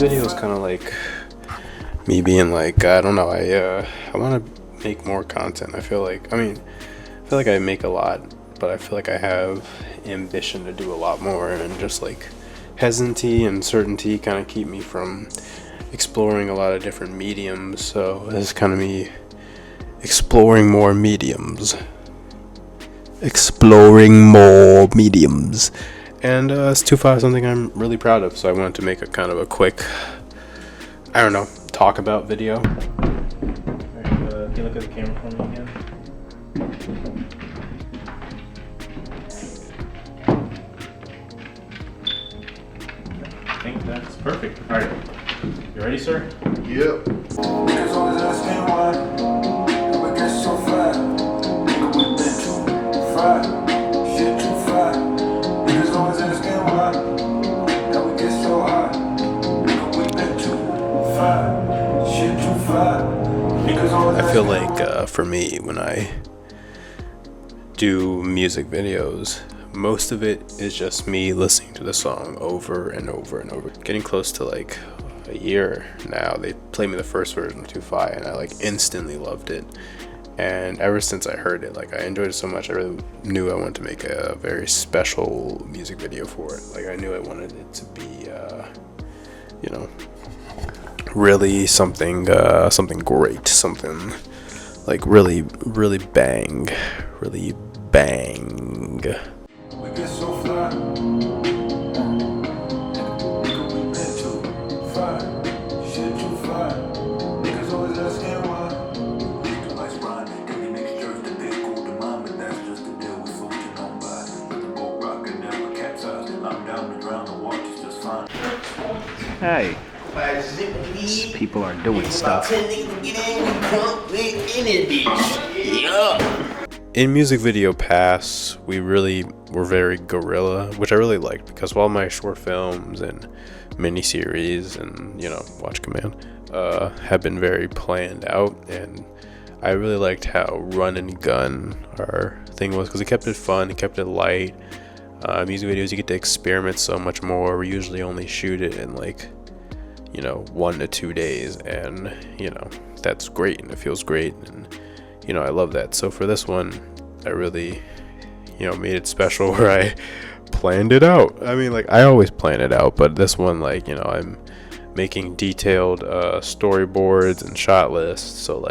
video is kind of like me being like, I don't know, I want to make more content. I feel like I make a lot, but I feel like I have ambition to do a lot more, and just like hesitancy and certainty kind of keep me from exploring a lot of different mediums. So this is kind of me exploring more mediums. And it's 2.5 something I'm really proud of, so I wanted to make a kind of a quick, I don't know, talk about video. Can you look at the camera for me again? I think that's perfect. Alright, you ready, sir? Yep. Niggas always asking why we get so fat. Nigga, we been too fat. Shit too fat. Niggas always asking why that we get so high. Nigga, we been too fat. Shit too fat. Niggas always I feel like for me, when I do music videos, most of it is just me listening to the song over and over and over. Getting close to like a year now, they played me the first version of 2.5 and I like instantly loved it. And ever since I heard it, like I enjoyed it so much, I really knew I wanted to make a very special music video for it. Like I knew I wanted it to be, really something great, something like really bang. we get so fly. Nigga, we been too fat. Shit too fat. Niggas always asking why. The lights rhyme, can we make sure that they cool to mine? But that's just the deal with floating on by. Let the boat rock and never capsize. I'm down to drown, the water's just fine. Hey, people are doing stuff. In music video pass, we really were very guerrilla, which I really liked, because while my short films and miniseries and Watch Command have been very planned out, and I really liked how run and gun our thing was, because it kept it fun, it kept it light. Music videos, you get to experiment so much more. We usually only shoot it in 1 to 2 days, and that's great and it feels great, and I love that. So for this one, I really made it special, where I planned it out. I mean, I always plan it out, but this one, I'm making detailed storyboards and shot lists, so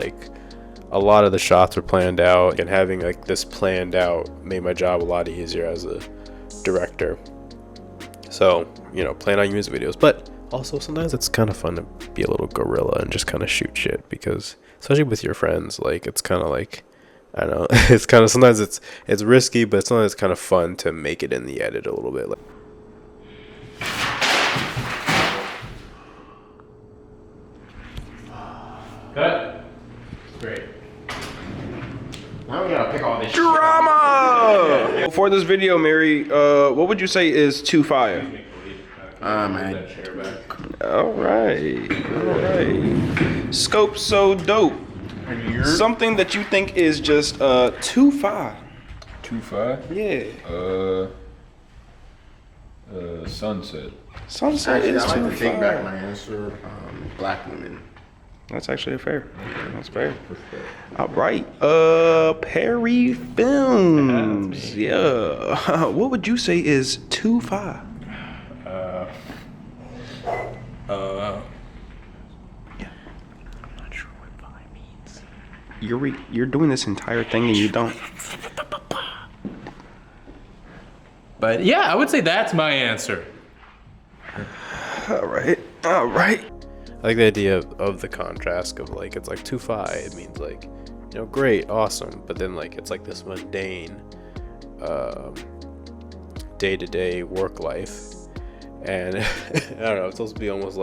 a lot of the shots were planned out, and having this planned out made my job a lot easier as a director. So plan out your music videos, but also sometimes it's kind of fun to be a little guerrilla and just kind of shoot shit, because especially with your friends, it's kind of I don't know, it's kind of, sometimes it's risky, but sometimes it's kind of fun to make it in the edit a little bit. Cut. Great. Now we gotta pick all this Drama! For this video, Mary, what would you say is 2.5? Man. All right. Scope so dope. Something that you think is just 2.5. 2.5? Yeah. Sunset. Sunset is I like to take back 2.5. my answer. Black women. That's actually fair. That's fair. All right. Perri Films. Yeah. What would you say is 2.5? Yeah. I'm not sure what 5 means. You're doing this entire thing and you don't. But yeah, I would say that's my answer. All right. I like the idea of the contrast of it's 2.5. It means great, awesome, but then it's this mundane day-to-day work life, and I don't know, it's supposed to be almost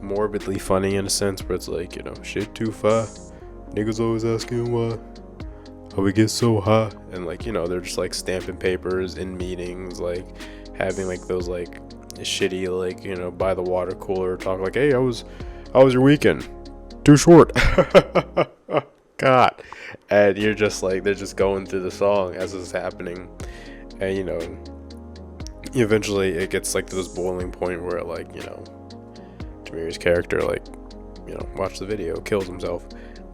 morbidly funny in a sense, where it's shit 2.5. Niggas always asking why. How we get so high, and they're just stamping papers in meetings, having those shitty by the water cooler talk, hey, how was your weekend? Too short. God. And you're just they're just going through the song as it's happening, and eventually it gets like to this boiling point where like, Jameer's character, like, watch the video, kills himself.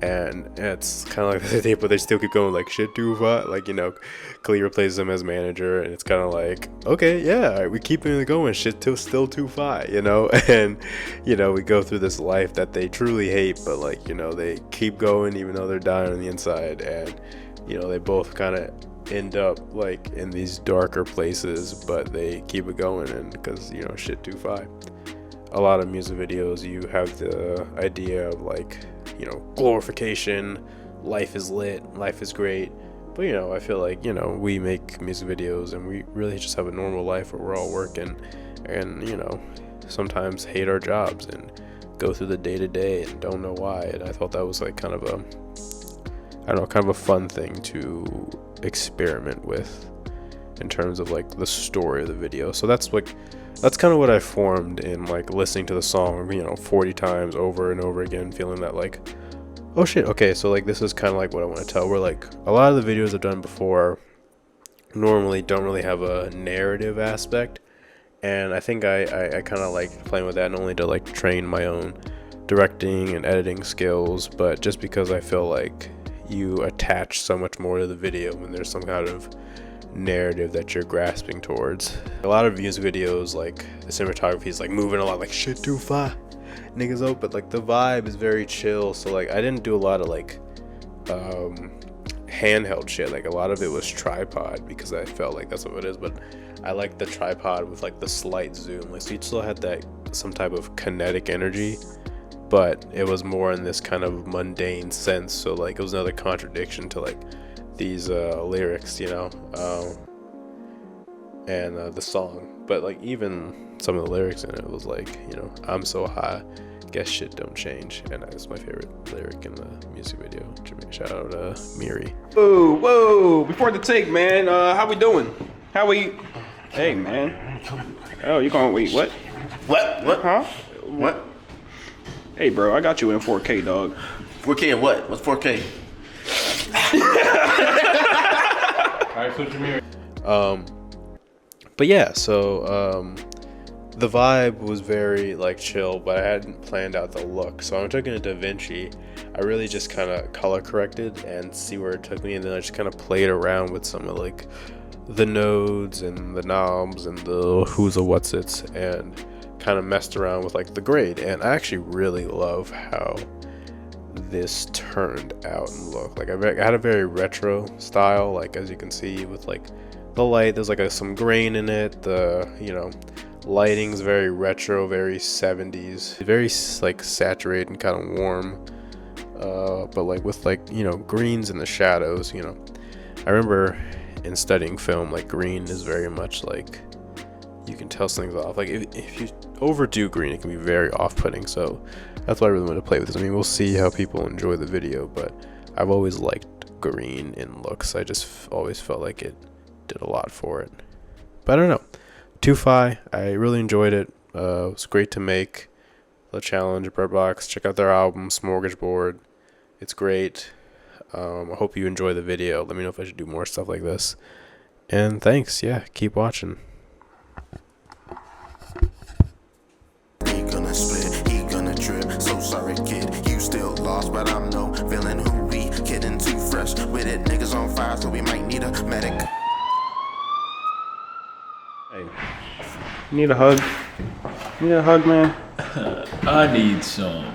And it's kind of like the tape, but they still keep going like shit too far. Like, Klee replaces him as manager, and it's kind of like, okay, yeah, all right, we keep it going. Shit still too far, And we go through this life that they truly hate, but like, they keep going even though they're dying on the inside, and they both kind of end up like in these darker places, but they keep it going, and because shit too far. A lot of music videos, you have the idea of like, glorification, life is lit, life is great. But, I feel like, we make music videos and we really just have a normal life where we're all working and, sometimes hate our jobs and go through the day to day and don't know why. And I thought that was like kind of a fun thing to experiment with in terms of like the story of the video. So that's kind of what I formed in like listening to the song, 40 times over and over again, feeling that like, oh shit, okay, so like this is kind of like what I want to tell. Where like a lot of the videos I've done before normally don't really have a narrative aspect, and I think I kind of like playing with that, not only to like train my own directing and editing skills, but just because I feel like you attach so much more to the video when there's some kind of narrative that you're grasping towards. A lot of music videos, like the cinematography is like moving a lot, like shit too far, niggas out, but like the vibe is very chill. So like I didn't do a lot of like handheld shit. Like a lot of it was tripod because I felt like that's what it is. But I like the tripod with like the slight zoom, like so you still had that some type of kinetic energy, but it was more in this kind of mundane sense. So like it was another contradiction to like these lyrics, and the song. But like even some of the lyrics in it was like, I'm so high, guess shit don't change, and that's my favorite lyric in the music video. Shout out Miri. Whoa, before the take, man, how we doing? Hey, man. Oh, you gonna wait, what? What? Huh? What? Hey, bro, I got you in 4K, dog. 4K and what? What's 4K? Alright, so Jameer. But yeah, so the vibe was very like chill, but I hadn't planned out the look. So when I took it to DaVinci, I really just kind of color corrected and see where it took me, and then I just kind of played around with some of like the nodes and the knobs and the who's a what's its, and kind of messed around with like the grade. And I actually really love how this turned out and looked. Like I had a very retro style, like as you can see with like the light, there's like some grain in it. The lighting's very retro, very 70s, very like saturated and kind of warm, but like with like greens in the shadows. I remember in studying film, like green is very much like you can tell something's off. Like if you overdo green, it can be very off-putting. So that's why I really want to play with this. I mean, we'll see how people enjoy the video, but I've always liked green in looks. I just always felt like it did a lot for it. But I don't know. 2F.Y, I really enjoyed it. It was great to make. The challenge, Bird Box. Check out their album, Smorgasbord. It's great. I hope you enjoy the video. Let me know if I should do more stuff like this. And thanks. Yeah, keep watching. He gonna split, he gonna trip. So sorry, kid, you still lost, but I'm no villain. Who we kidding? Too fresh with it. Niggas on fire, so we might need a medic. Hey, you need a hug? You need a hug, man? I need some.